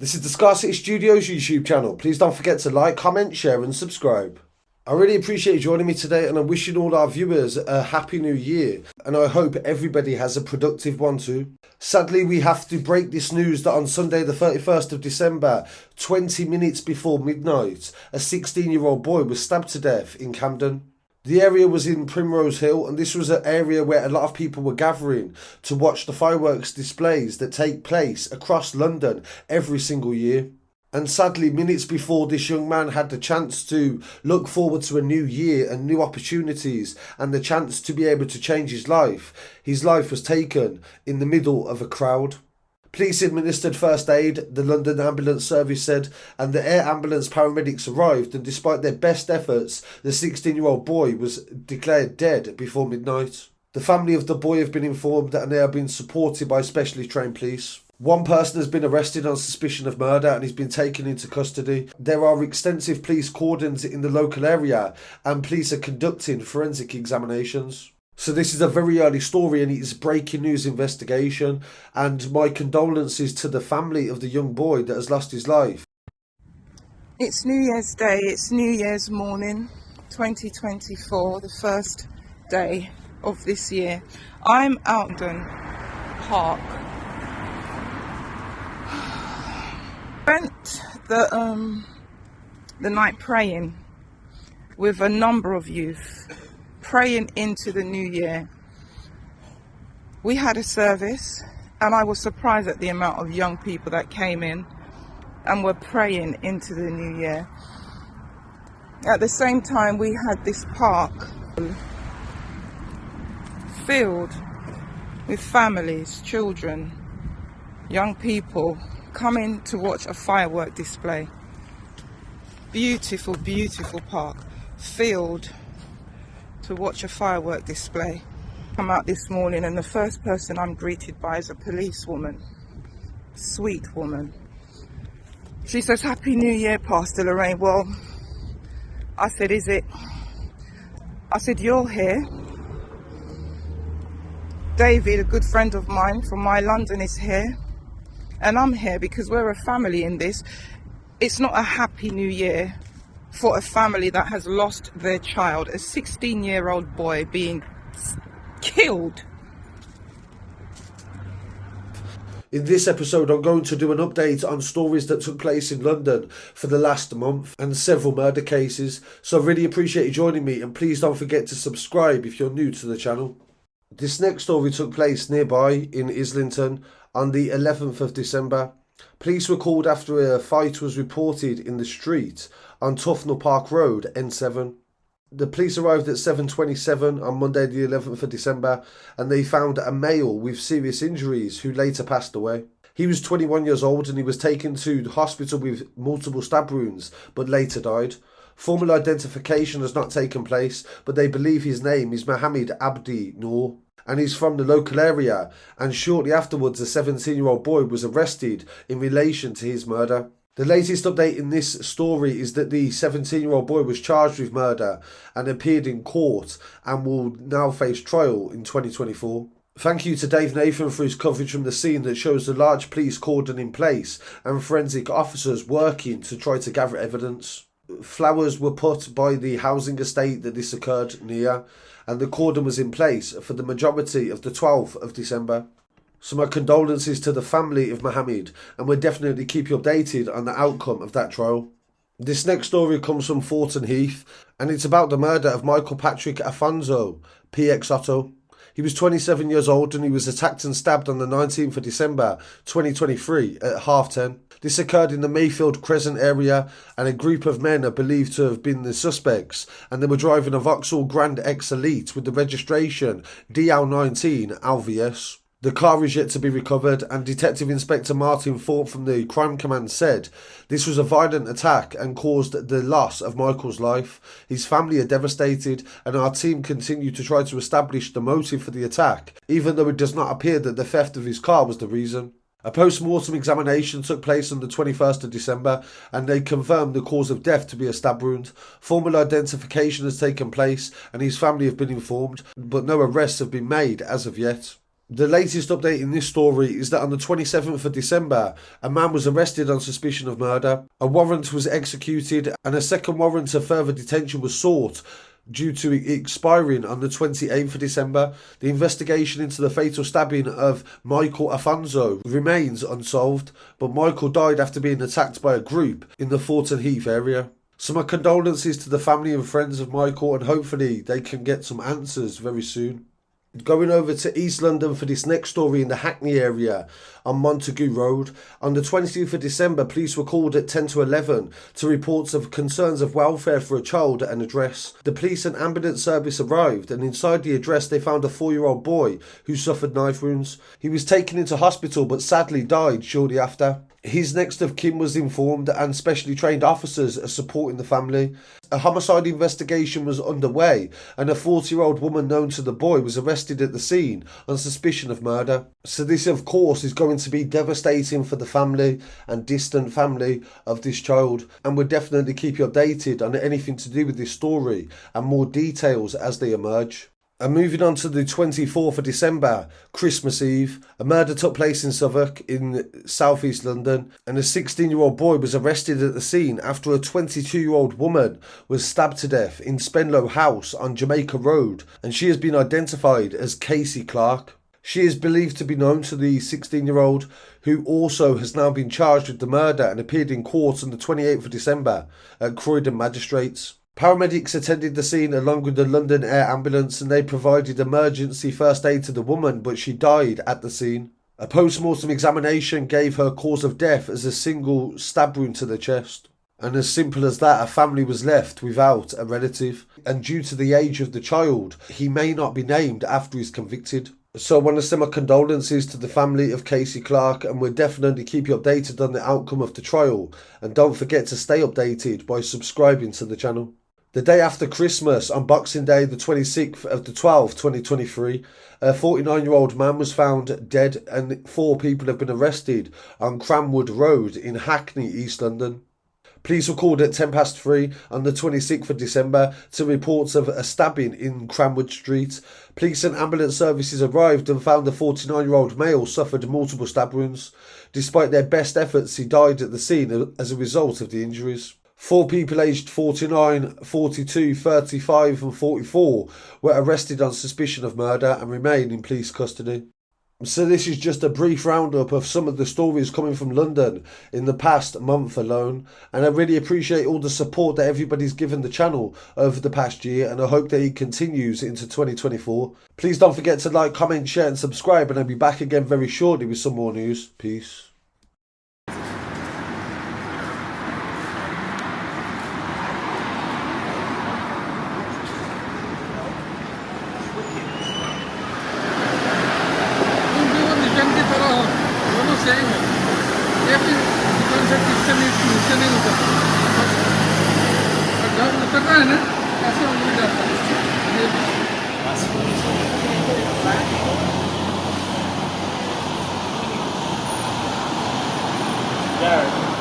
This is the Scarcity Studios YouTube channel. Please don't forget to like, comment, share and subscribe. I really appreciate you joining me today, and I'm wishing all our viewers a happy new year, and I hope everybody has a productive one too. Sadly, we have to break this news that on Sunday the 31st of December, 20 minutes before midnight, a 16-year-old boy was stabbed to death in Camden. The area was in Primrose Hill, and this was an area where a lot of people were gathering to watch the fireworks displays that take place across London every single year. And sadly, minutes before this young man had the chance to look forward to a new year and new opportunities and the chance to be able to change his life was taken in the middle of a crowd. Police administered first aid, the London Ambulance Service said, and the air ambulance paramedics arrived, and despite their best efforts, the 16-year-old boy was declared dead before midnight. The family of the boy have been informed and they are being supported by specially trained police. One person has been arrested on suspicion of murder and he's been taken into custody. There are extensive police cordons in the local area and police are conducting forensic examinations. So this is a very early story and it's a breaking news investigation, and my condolences to the family of the young boy that has lost his life. It's New Year's Day, it's New Year's morning, 2024, the first day of this year. I'm out Camden Park. Spent the night praying with a number of youth, praying into the new year. We had a service and I was surprised at the amount of young people that came in and were praying into the new year. At the same time, we had this park filled with families, children, young people coming to watch a firework display. Beautiful, beautiful park, filled to watch a firework display. Come out this morning and the first person I'm greeted by is a policewoman, sweet woman. She says, "Happy New Year, Pastor Lorraine." Well, I said, "Is it?" I said, "You're here." David, a good friend of mine from my London, is here. And I'm here because we're a family in this. It's not a happy new year for a family that has lost their child, a 16-year-old boy being killed. In this episode, I'm going to do an update on stories that took place in London for the last month and several murder cases. So I really appreciate you joining me, and please don't forget to subscribe if you're new to the channel. This next story took place nearby in Islington on the 11th of December. Police were called after a fight was reported in the street on Tufnell Park Road, N7. The police arrived at 7:27 on Monday the 11th of December and they found a male with serious injuries who later passed away. He was 21 years old and he was taken to the hospital with multiple stab wounds but later died. Formal identification has not taken place, but they believe his name is Mohammed Abdi Noor and he's from the local area, and shortly afterwards a 17-year-old boy was arrested in relation to his murder. The latest update in this story is that the 17-year-old boy was charged with murder and appeared in court and will now face trial in 2024. Thank you to Dave Nathan for his coverage from the scene that shows the large police cordon in place and forensic officers working to try to gather evidence. Flowers were put by the housing estate that this occurred near, and the cordon was in place for the majority of the 12th of December. So my condolences to the family of Mohammed, and we'll definitely keep you updated on the outcome of that trial. This next story comes from Thornton Heath, and it's about the murder of Michael Patrick Afonso, PX Otto. He was 27 years old and he was attacked and stabbed on the 19th of December 2023 at 10:30. This occurred in the Mayfield Crescent area, and a group of men are believed to have been the suspects, and they were driving a Vauxhall Grand X Elite with the registration DL19 LVS. The car is yet to be recovered, and Detective Inspector Martin Thorpe from the Crime Command said this was a violent attack and caused the loss of Michael's life. His family are devastated, and our team continue to try to establish the motive for the attack, even though it does not appear that the theft of his car was the reason. A post-mortem examination took place on the 21st of December and they confirmed the cause of death to be a stab wound. Formal identification has taken place and his family have been informed, but no arrests have been made as of yet. The latest update in this story is that on the 27th of December, a man was arrested on suspicion of murder. A warrant was executed and a second warrant of further detention was sought due to expiring on the 28th of December. The investigation into the fatal stabbing of Michael Afonso remains unsolved, but Michael died after being attacked by a group in the Thornton Heath area. So my condolences to the family and friends of Michael, and hopefully they can get some answers very soon. Going over to East London for this next story in the Hackney area on Montague Road. On the 20th of December, police were called at 10 to 11 to reports of concerns of welfare for a child at an address. The police and ambulance service arrived, and inside the address they found a 4-year-old boy who suffered knife wounds. He was taken into hospital but sadly died shortly after. His next of kin was informed and specially trained officers are supporting the family. A homicide investigation was underway and a 40-year-old woman known to the boy was arrested at the scene on suspicion of murder. So this of course is going to be devastating for the family and distant family of this child, and we'll definitely keep you updated on anything to do with this story and more details as they emerge. And moving on to the 24th of December, Christmas Eve, a murder took place in Southwark in southeast London, and a 16-year-old boy was arrested at the scene after a 22-year-old woman was stabbed to death in Spenlow House on Jamaica Road, and she has been identified as Casey Clark. She is believed to be known to the 16-year-old, who also has now been charged with the murder and appeared in court on the 28th of December at Croydon Magistrates. Paramedics attended the scene along with the London Air Ambulance, and they provided emergency first aid to the woman, but she died at the scene. A post-mortem examination gave her cause of death as a single stab wound to the chest. And as simple as that, a family was left without a relative. And due to the age of the child, he may not be named after he's convicted. So I want to send my condolences to the family of Casey Clark, and we'll definitely keep you updated on the outcome of the trial. And don't forget to stay updated by subscribing to the channel. The day after Christmas, on Boxing Day, the 26th of the 12th, 2023, a 49-year-old man was found dead and 4 people have been arrested on Cranwood Road in Hackney, East London. Police were called at 3:10 on the 26th of December to reports of a stabbing in Cranwood Street. Police and ambulance services arrived and found the 49-year-old male suffered multiple stab wounds. Despite their best efforts, he died at the scene as a result of the injuries. 4 people aged 49, 42, 35 and 44 were arrested on suspicion of murder and remain in police custody. So this is just a brief roundup of some of the stories coming from London in the past month alone, and I really appreciate all the support that everybody's given the channel over the past year, and I hope that it continues into 2024. Please don't forget to like, comment, share and subscribe, and I'll be back again very shortly with some more news. Peace. Yeah.